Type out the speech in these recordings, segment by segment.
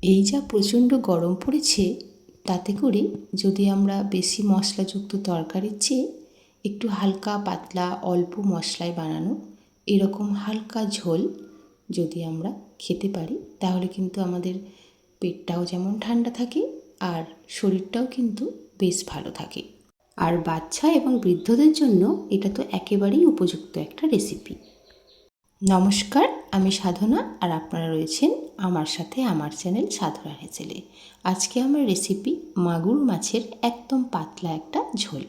এই যা প্রচণ্ড গরম পড়েছে, তাতে করে যদি আমরা বেশি মশলাযুক্ত তরকারির চেয়ে একটু হালকা পাতলা অল্প মশলায় বানানো এরকম হালকা ঝোল যদি আমরা খেতে পারি, তাহলে কিন্তু আমাদের পেটটাও যেমন ঠান্ডা থাকে আর শরীরটাও কিন্তু বেশ ভালো থাকে। আর বাচ্চা এবং বৃদ্ধদের জন্য এটা তো একেবারেই উপযুক্ত একটা রেসিপি। নমস্কার, আমি সাধনা আর আপনারা রয়েছেন আমার সাথে আমার চ্যানেল সাধনা হেসেলে। আজকে আমার রেসিপি মাগুর মাছের একদম পাতলা একটা ঝোল।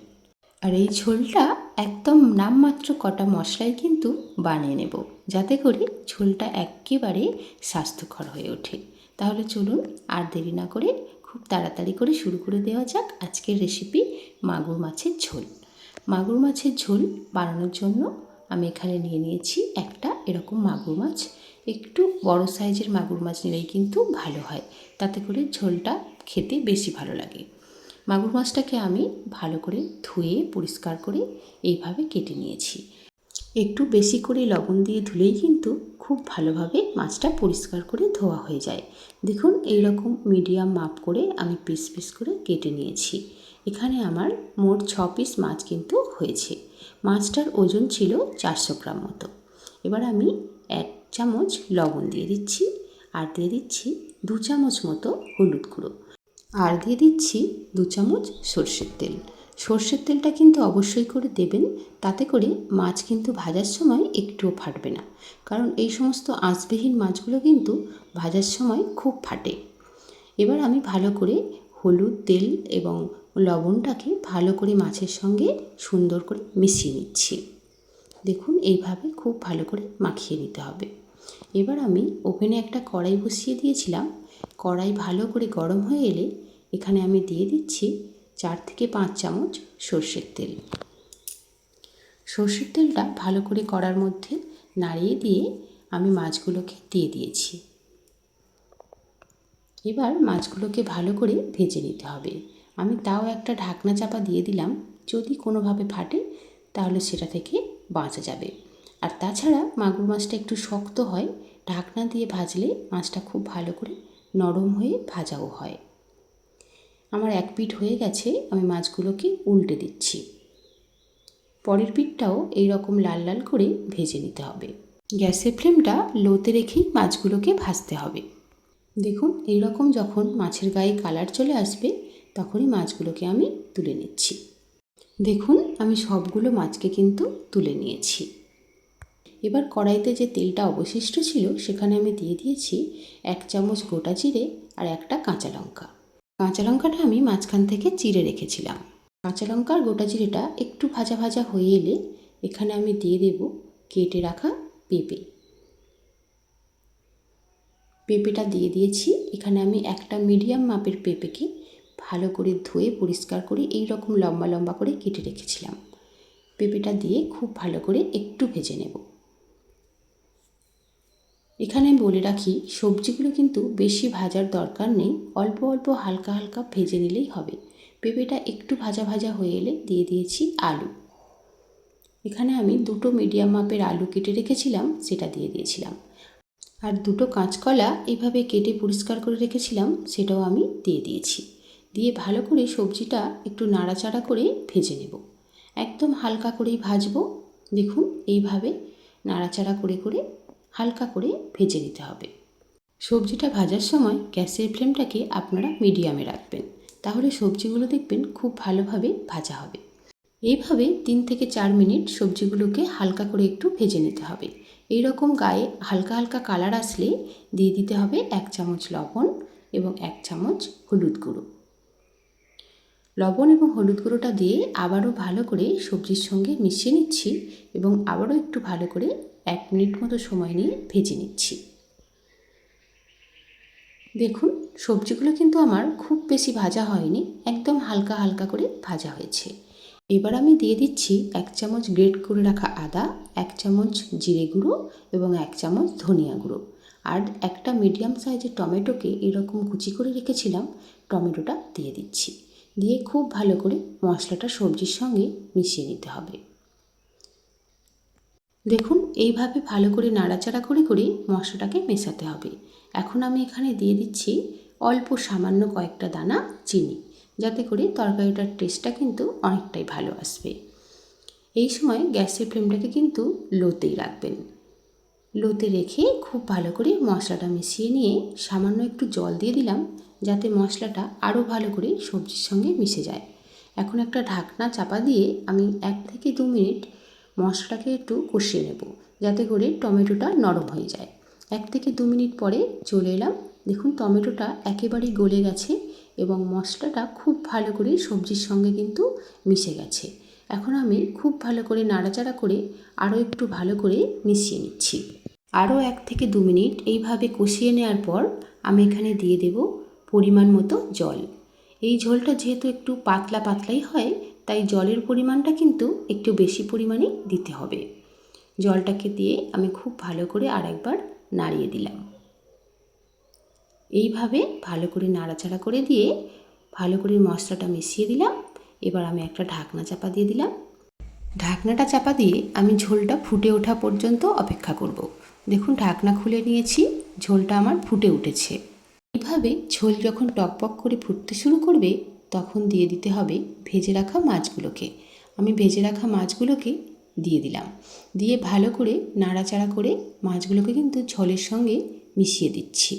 আর এই ঝোলটা একদম নামমাত্র কটা মশলায় কিন্তু বানিয়ে নেব, যাতে করে ঝোলটা একেবারে স্বাস্থ্যকর হয়ে ওঠে। তাহলে চলুন আর দেরি না করে খুব তাড়াতাড়ি করে শুরু করে দেওয়া যাক আজকের রেসিপি মাগুর মাছের ঝোল। মাগুর মাছের ঝোল বানানোর জন্য আমি এখানে নিয়ে নিয়েছি একটা এরকম মাগুর মাছ। একটু বড় সাইজের মাগুর মাছ নিলেই কিন্তু ভালো হয়, তাতে করে ঝোলটা খেতে বেশি ভালো লাগে। মাগুর মাছটাকে আমি ভালো করে ধুয়ে পরিষ্কার করে এইভাবে কেটে নিয়েছি। একটু বেশি করে লবণ দিয়ে ধুলেই কিন্তু খুব ভালোভাবে মাছটা পরিষ্কার করে ধোয়া হয়ে যায়। দেখুন, এইরকম মিডিয়াম মাপ করে আমি পিস পিস করে কেটে নিয়েছি। এখানে আমার মোট 6 পিস মাছ কিন্তু হয়েছে। মাছটার ওজন ছিল 400 গ্রাম মতো। এবার আমি 1 চামচ লবণ দিয়ে দিচ্ছি, আর দিয়ে দিচ্ছি 2 চামচ মতো হলুদ গুঁড়ো, আর দিয়ে দিচ্ছি 2 চামচ সর্ষের তেল। সর্ষের তেলটা কিন্তু অবশ্যই করে দেবেন, তাতে করে মাছ কিন্তু ভাজার সময় একটুও ফাটবে না, কারণ এই সমস্ত আঁশবিহীন মাছগুলো কিন্তু ভাজার সময় খুব ফাটে। এবার আমি ভালো করে হলুদ, তেল এবং লবণটাকে ভালো করে মাছের সঙ্গে সুন্দর করে মিশিয়ে নিচ্ছি। দেখুন, এইভাবে খুব ভালো করে মাখিয়ে নিতে হবে। এবার আমি ওভেনে একটা কড়াই বসিয়ে দিয়েছিলাম। কড়াই ভালো করে গরম হয়ে এলে এখানে আমি দিয়ে দিচ্ছি 4 থেকে 5 চামচ সর্ষের তেল। সর্ষের তেলটা ভালো করে কড়ার মধ্যে নাড়িয়ে দিয়ে আমি মাছগুলোকে দিয়ে দিয়েছি। এবার মাছগুলোকে ভালো করে ভেজে নিতে হবে। আমি তাও একটা ঢাকনা চাপা দিয়ে দিলাম, যদি কোনোভাবে ফাটে তাহলে সেটা থেকে বাঁচা যাবে। আর তাছাড়া মাগুর মাছটা একটু শক্ত হয়, ঢাকনা দিয়ে ভাজলে মাছটা খুব ভালো করে নরম হয়ে ভাজাও হয়। আমার এক পিঠ হয়ে গেছে, আমি মাছগুলোকে উল্টে দিচ্ছি। পরের পিঠটাও এই রকম লাল লাল করে ভেজে নিতে হবে। গ্যাসের ফ্লেমটা লোতে রেখেই মাছগুলোকে ভাজতে হবে। দেখুন, এই রকম যখন মাছের গায়ে কালার চলে আসবে, তখনই মাছগুলোকে আমি তুলে নিচ্ছি। দেখুন, আমি সবগুলো মাছকে কিন্তু তুলে নিয়েছি। এবার কড়াইতে যে তেলটা অবশিষ্ট ছিল সেখানে আমি দিয়ে দিয়েছি 1 চামচ গোটা জিরে আর একটা কাঁচা লঙ্কা। কাঁচা লঙ্কাটা আমি মাঝখান থেকে চিড়ে রেখেছিলাম। কাঁচা লঙ্কা আর গোটা জিরেটা একটু ভাজা ভাজা হয়ে এলে এখানে আমি দিয়ে দেব কেটে রাখা পেঁপে। পেঁপেটা দিয়ে দিয়েছি। এখানে আমি একটা মিডিয়াম মাপের পেঁপেকে ভালো করে ধুয়ে পরিষ্কার করে এই রকম লম্বা লম্বা করে কেটে রেখেছিলাম। পেঁপেটা দিয়ে খুব ভালো করে একটু ভেজে নেব। এখানে বলে রাখি, সবজিগুলো কিন্তু বেশি ভাজার দরকার নেই, অল্প অল্প হালকা হালকা ভেজে নিলেই হবে। পেঁপেটা একটু ভাজা ভাজা হয়ে এলে দিয়ে দিয়েছি আলু। এখানে আমি 2টো মিডিয়াম মাপের আলু কেটে রেখেছিলাম, সেটা দিয়ে দিয়েছিলাম। আর 2টো কাঁচকলা এইভাবে কেটে পরিষ্কার করে রেখেছিলাম, সেটাও আমি দিয়ে দিয়েছি। দিয়ে ভালো করে সবজিটা একটু নাড়াচাড়া করে ভেজে নেব। একদম হালকা করেই ভাজবো। দেখুন, এইভাবে নাড়াচাড়া করে করে হালকা করে ভেজে নিতে হবে। সবজিটা ভাজার সময় গ্যাসের ফ্লেমটাকে আপনারা মিডিয়ামে রাখবেন, তাহলে সবজিগুলো দেখবেন খুব ভালোভাবে ভাজা হবে। এইভাবে 3 থেকে 4 মিনিট সবজিগুলোকে হালকা করে একটু ভেজে নিতে হবে। এই রকম গায়ে হালকা হালকা কালার আসলে দিয়ে দিতে হবে 1 চামচ লবণ এবং 1 চামচ হলুদ গুঁড়ো। লবণ এবং হলুদ গুঁড়োটা দিয়ে আবারও ভালো করে সবজির সঙ্গে মিশিয়ে নিচ্ছি এবং আবারও একটু ভালো করে 1 মিনিট মতো সময় নিয়ে ভেজে নিচ্ছি। দেখুন, সবজিগুলো কিন্তু আমার খুব বেশি ভাজা হয়নি, একদম হালকা হালকা করে ভাজা হয়েছে। এবার আমি দিয়ে দিচ্ছি 1 চামচ গ্রেট করে রাখা আদা, 1 চামচ জিরে গুঁড়ো এবং 1 চামচ ধনিয়া গুঁড়ো, আর একটা মিডিয়াম সাইজের টমেটোকে এরকম কুচি করে রেখেছিলাম, টমেটোটা দিয়ে দিচ্ছি। দিয়ে খুব ভালো করে মশলাটা সবজির সঙ্গে মিশিয়ে নিতে হবে। দেখুন, এইভাবে ভালো করে নাড়াচাড়া করে করে মশলাটাকে মেশাতে হবে। এখন আমি এখানে দিয়ে দিচ্ছি অল্প সামান্য কয়েকটা দানা চিনি, যাতে করে তরকারিটার টেস্টটা কিন্তু অনেকটাই ভালো আসবে। এই সময় গ্যাসের ফ্লেমটাকে কিন্তু লোতেই রাখবেন। লোতে রেখে খুব ভালো করে মশলাটা মিশিয়ে নিয়ে সামান্য একটু জল দিয়ে দিলাম, যাতে মশলাটা আরও ভালো করে সবজির সঙ্গে মিশে যায়। এখন একটা ঢাকনা চাপা দিয়ে আমি 1 থেকে 2 মিনিট মশলাটাকে একটু কষিয়ে নেব, যাতে করে টমেটোটা নরম হয়ে যায়। 1 থেকে 2 মিনিট পরে চলে এলাম। দেখুন টমেটোটা একেবারেই গলে গেছে এবং মশলাটা খুব ভালো করে সবজির সঙ্গে কিন্তু মিশে গেছে। এখন আমি খুব ভালো করে নাড়াচাড়া করে আরও একটু ভালো করে মিশিয়ে নিচ্ছি। আরও 1 থেকে 2 মিনিট এইভাবে কষিয়ে নেওয়ার পর আমি এখানে দিয়ে দেব পরিমাণ মতো জল। এই ঝোলটা যেহেতু একটু পাতলা পাতলাই হয়, তাই জলের পরিমাণটা কিন্তু একটু বেশি পরিমাণে দিতে হবে। জলটাকে দিয়ে আমি খুব ভালো করে আরেকবার নাড়িয়ে দিলাম। এইভাবে ভালো করে নাড়াচাড়া করে দিয়ে ভালো করে মশলাটা মিশিয়ে দিলাম। এবার আমি একটা ঢাকনা চাপা দিয়ে দিলাম। ঢাকনাটা চাপা দিয়ে আমি ঝোলটা ফুটে ওঠা পর্যন্ত অপেক্ষা করব। দেখুন ঢাকনা খুলে নিয়েছি, ঝোলটা আমার ফুটে উঠেছে। এইভাবে ঝোল যখন টকবক করে ফুটতে শুরু করবে, তখন দিয়ে দিতে হবে ভেজে রাখা মাছগুলোকে। আমি ভেজে রাখা মাছগুলোকে দিয়ে দিলাম, দিয়ে ভালো করে নাড়াচাড়া করে মাছগুলোকে কিন্তু ঝোলের সঙ্গে মিশিয়ে দিচ্ছি।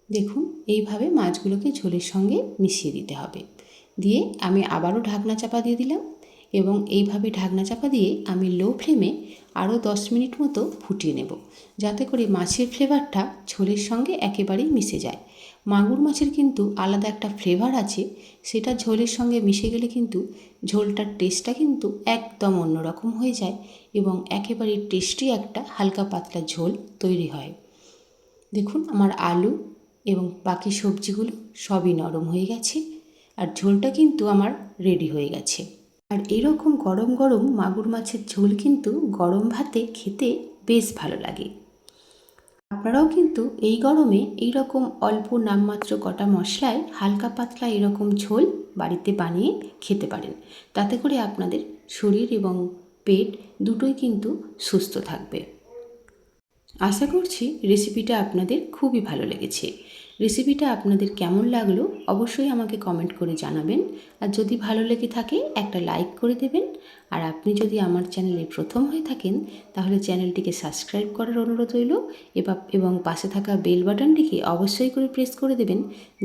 দেখুন এইভাবে মাছগুলোকে ঝোলের সঙ্গে মিশিয়ে দিতে হবে। দিয়ে আমি আবারও ঢাকনা চাপা দিয়ে দিলাম এবং এইভাবে ঢাকনা চাপা দিয়ে আমি লো ফ্লেমে আরও 10 মিনিট মতো ফুটিয়ে নেব, যাতে করে মাছের ফ্লেভারটা ঝোলের সঙ্গে একেবারেই মিশে যায়। মাগুর মাছের কিন্তু আলাদা একটা ফ্লেভার আছে, সেটা ঝোলের সঙ্গে মিশে গেলে কিন্তু ঝোলটার টেস্টটা কিন্তু একদম অন্যরকম হয়ে যায় এবং একেবারে টেস্টি একটা হালকা পাতলা ঝোল তৈরি হয়। দেখুন আমার আলু এবং বাকি সবজিগুলো সবই নরম হয়ে গেছে আর ঝোলটা কিন্তু আমার রেডি হয়ে গেছে। আর এরকম গরম গরম মাগুর মাছের ঝোল কিন্তু গরম ভাতে খেতে বেশ ভালো লাগে। আপনারাও কিন্তু এই গরমে এইরকম অল্প নামমাত্র কটা মশলায় হালকা পাতলা এরকম ঝোল বাড়িতে বানিয়ে খেতে পারেন। তাতে করে আপনাদের শরীর এবং পেট দুটোই কিন্তু সুস্থ থাকবে। আশা করছি রেসিপিটা আপনাদের খুবই ভালো লেগেছে। রেসিপিটা আপনাদের কেমন লাগলো অবশ্যই আমাকে কমেন্ট করে জানাবেন। আর যদি ভালো লেগে থাকে একটা লাইক করে দেবেন। আর আপনি যদি আমার চ্যানেলে প্রথম হয়ে থাকেন, তাহলে চ্যানেলটিকে সাবস্ক্রাইব করার অনুরোধ রইল এবং পাশে থাকা বেল বাটনটিকে অবশ্যই করে প্রেস করে দেবেন,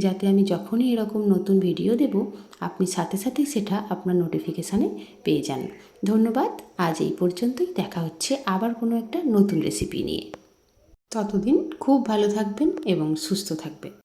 যাতে আমি যখনই এরকম নতুন ভিডিও দেব আপনি সাথে সাথেই সেটা আপনার নোটিফিকেশানে পেয়ে যান। ধন্যবাদ। আজ এই পর্যন্তই। দেখা হচ্ছে আবার কোনো একটা নতুন রেসিপি নিয়ে। ততদিন খুব ভালো থাকবেন এবং সুস্থ থাকবেন।